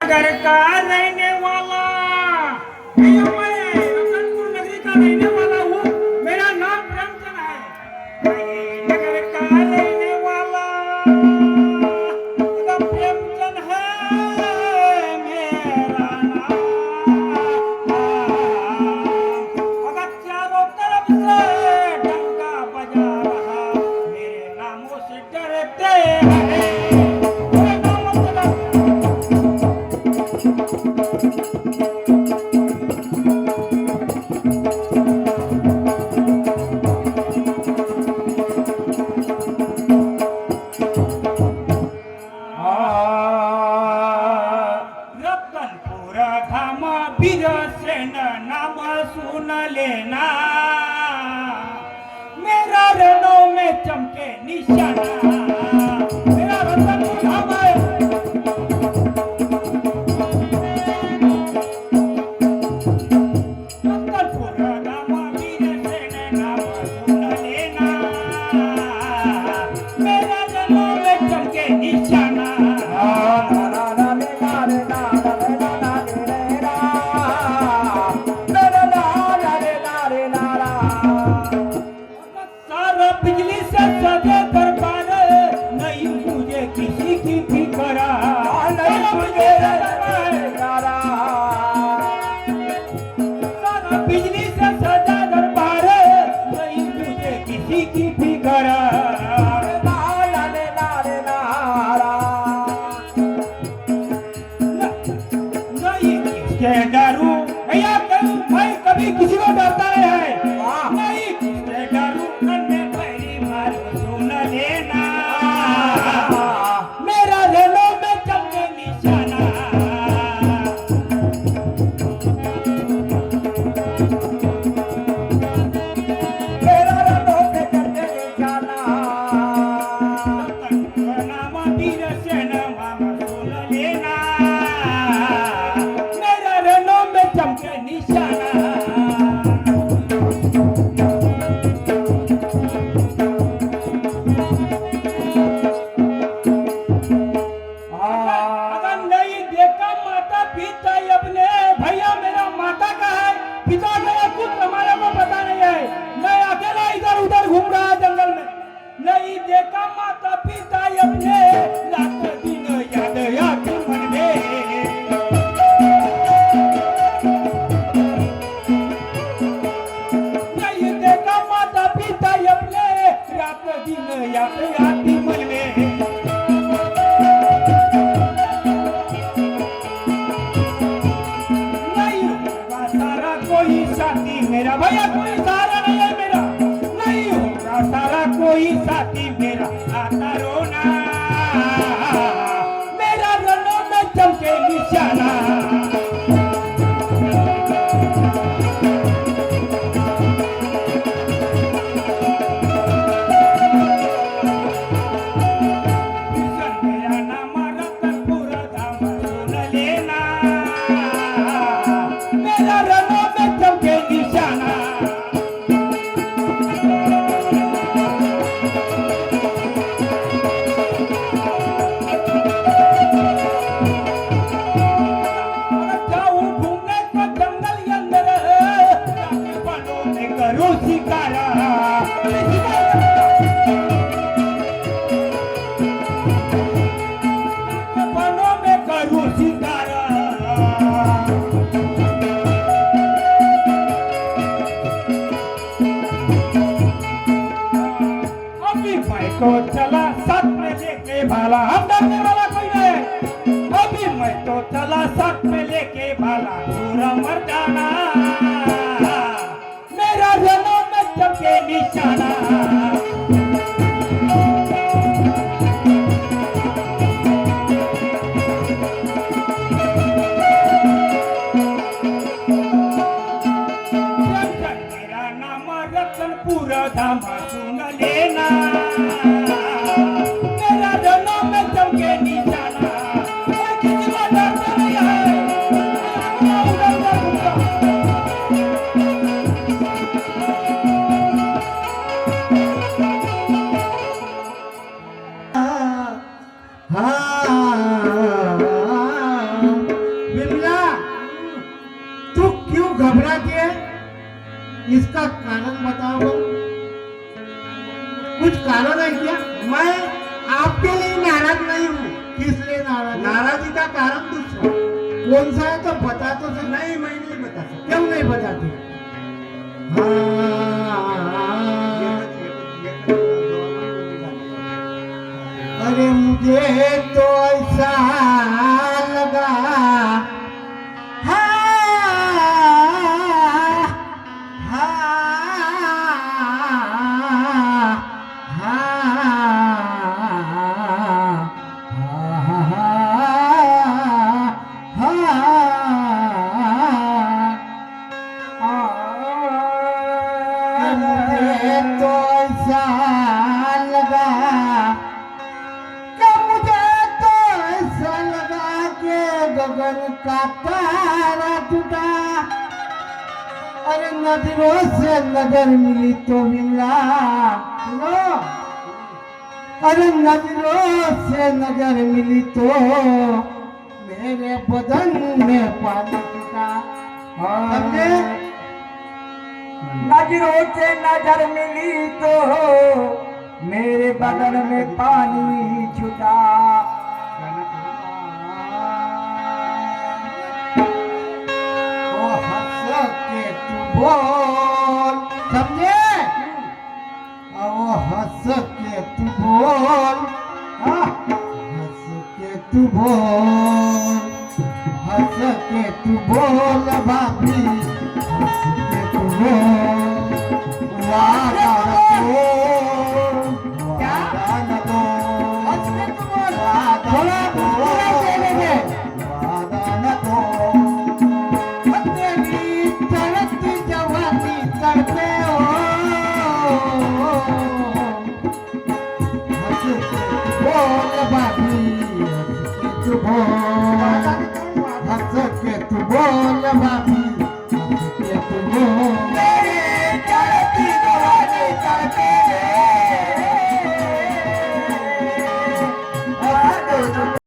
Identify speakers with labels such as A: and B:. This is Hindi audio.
A: घर का रहने वाला भैया मैं रतनपुर नगरी का रहने वाला हूँ। मेरा नाम प्रेमचंद है। मैं नगर का रहने वाला प्रेमचंद है मेरा नाम। अगर चारों तरफ से डंका बजा रहा मेरे नामों से डरते हैं। नाम सुन लेना मेरा रणों में चमके निशाना। मेरा रतनपुर धाम है। रतनपुर धाम वीर सेन नाम सुन लेना मेरा रणों में चमके निशाना। बिजली से सजे दरबार नहीं मुझे किसी की फिक्र। नहीं मुझे बिजली से सजा दरबार नहीं मुझे किसी की फिक्र। नहीं किसके डरू भैया भाई कभी किसी को डरता नहीं है। नहीं किसके डरू सुन लेना मेरा रेलों में चमके निशाना। मेरा रेलों में चमके निशाना। नाम वीर सेन नाम सुन लेना मेरा रेलों में चमके निशाना। भैया मेरा माता का है, पिता का कुछ हमारे को पता नहीं है। मैं अकेला इधर उधर घूम रहा जंगल में। नहीं देखा माता पिता अपने रात दिन याद याद मन में। नहीं देखा माता पिता अपने रात दिन याद याद मन में। कोई साथी मेरा भैया कोई सहारा नहीं है मेरा। नहीं होगा सारा कोई साथी मेरा आता रोना मेरा रणों में चमके निशाना। मेरा नाम रतनपुर धाम सुन लेना मेरा रणों में चमके निशाना। जाऊं घूमने को जंगल के अंदर वनों में करूं शिकारा। वनों में करूं शिकारा। तो चला साथ में लेके भाला हम डरने वाला कोई नहीं। अभी मैं तो चला साथ में लेके भाला पूरा मर जाना मेरा रणों में चमके निशाना। मेरा नाम रतनपुर धाम सुन लेना मेरा रणों में चमके निशाना। किसी को डरता नहीं है।
B: घबराती है? इसका कारण बताओ। कुछ कारण है क्या?
C: मैं आपके लिए नाराज नहीं हूँ।
B: किस लिए नाराज?
C: नाराजी का कारण दूसरा।
B: कौन सा है तो बता तो सही।
C: नहीं, मैं नहीं बता सकता।
B: क्यों नहीं बताते? अरे मुझे तो ऐसा लगा, मुझे तो ऐसा लगा कि मुझे तो ऐसा लगा कि गगन का तारा टूटा। अरे नजरों से नजर मिली तो मिला। सुनो, अरे नजरों से नजर मिली तो मेरे बदन में पानी टूटा। समझे?
A: नजरों से नजर मिली तो मेरे बदन में पानी छूटा।
B: ओ हंस के तू बोल, समझे? ओ हंस के तू बोल, हंस के तू बोल, हंस के तू बोल भाभी, हंस के तू बोल। वादा न दो, वादा न दो,
A: हंस के तू बोल।
B: वादा न दो, वादा न दो। तेरी चढ़ती जवानी तड़पे हो, हंस के तू बोल भाभी, हंस के तू बोल, हंस के तू बोल भाभी।